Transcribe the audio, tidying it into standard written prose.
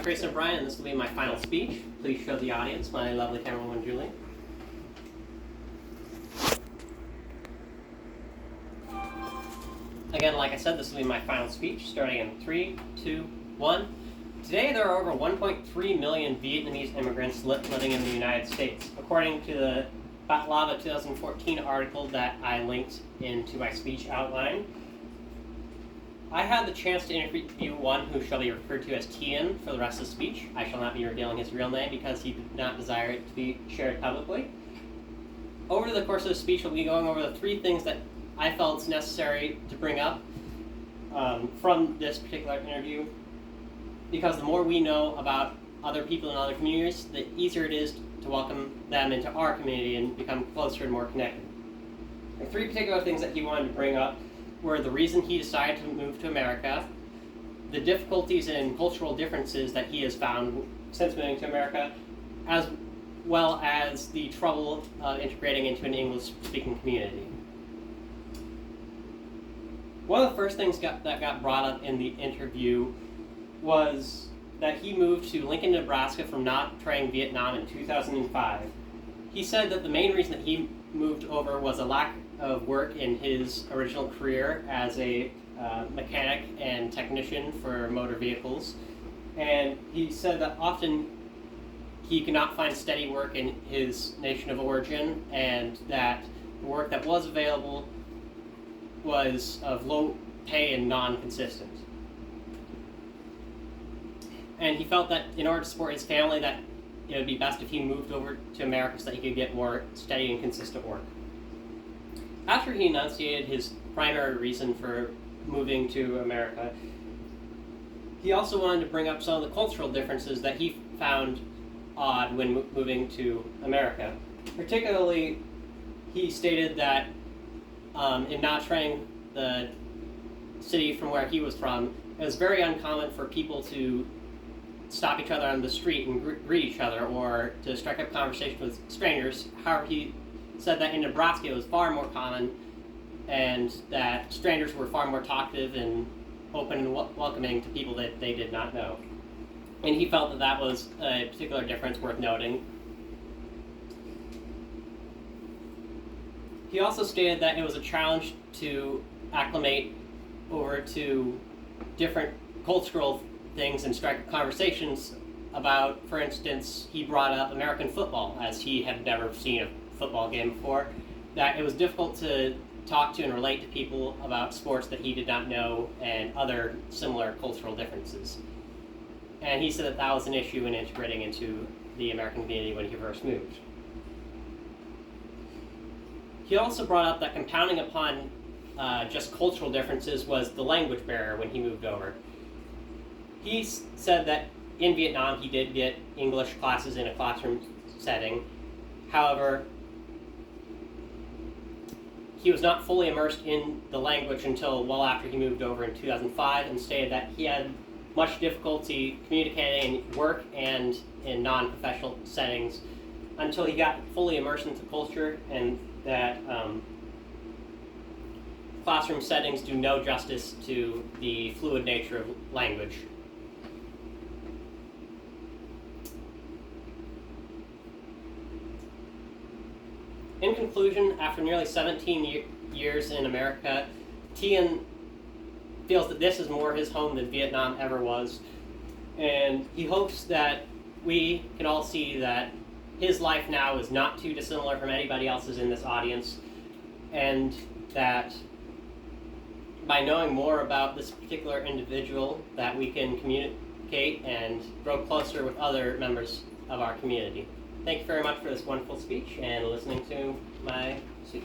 Grayson O'Brien, and this will be my final speech. Please show the audience my lovely camerawoman, Julie. Again, like I said, this will be my final speech, starting in 3, 2, 1. Today, there are over 1.3 million Vietnamese immigrants living in the United States, according to the Batlava 2014 article that I linked into my speech outline. I had the chance to interview one who shall be referred to as Tian for the rest of the speech. I shall not be revealing his real name because he did not desire it to be shared publicly. Over the course of the speech, we'll be going over the 3 things that I felt it's necessary to bring up from this particular interview, because the more we know about other people in other communities, the easier it is to welcome them into our community and become closer and more connected. The 3 particular things that he wanted to bring up were the reason he decided to move to America, the difficulties and cultural differences that he has found since moving to America, as well as the trouble integrating into an English-speaking community. One of the first things that got brought up in the interview was that he moved to Lincoln, Nebraska from Nha Trang, Vietnam in 2005. He said that the main reason that he moved over was a lack of work in his original career as a mechanic and technician for motor vehicles. And he said that often he could not find steady work in his nation of origin, and that the work that was available was of low pay and non-consistent. And he felt that in order to support his family, that it would be best if he moved over to America so that he could get more steady and consistent work. After he enunciated his primary reason for moving to America, he also wanted to bring up some of the cultural differences that he found odd when moving to America. Particularly, he stated that in Nha Trang, the city from where he was from, it was very uncommon for people to stop each other on the street and greet each other or to strike up conversation with strangers. However, he said that in Nebraska it was far more common, and that strangers were far more talkative and open and welcoming to people that they did not know. And he felt that that was a particular difference worth noting. He also stated that it was a challenge to acclimate over to different cultural things and strike conversations about, for instance, he brought up American football, as he had never seen a football game before, that it was difficult to talk to and relate to people about sports that he did not know and other similar cultural differences. And he said that that was an issue in integrating into the American community when he first moved. He also brought up that compounding upon just cultural differences was the language barrier when he moved over. He said that in Vietnam he did get English classes in a classroom setting. However, he was not fully immersed in the language until well after he moved over in 2005, and stated that he had much difficulty communicating in work and in non-professional settings until he got fully immersed into culture, and that classroom settings do no justice to the fluid nature of language. In conclusion, after nearly 17 years in America, Tian feels that this is more his home than Vietnam ever was, and he hopes that we can all see that his life now is not too dissimilar from anybody else's in this audience, and that by knowing more about this particular individual, that we can communicate and grow closer with other members of our community. Thank you very much for this wonderful speech and listening to my speech.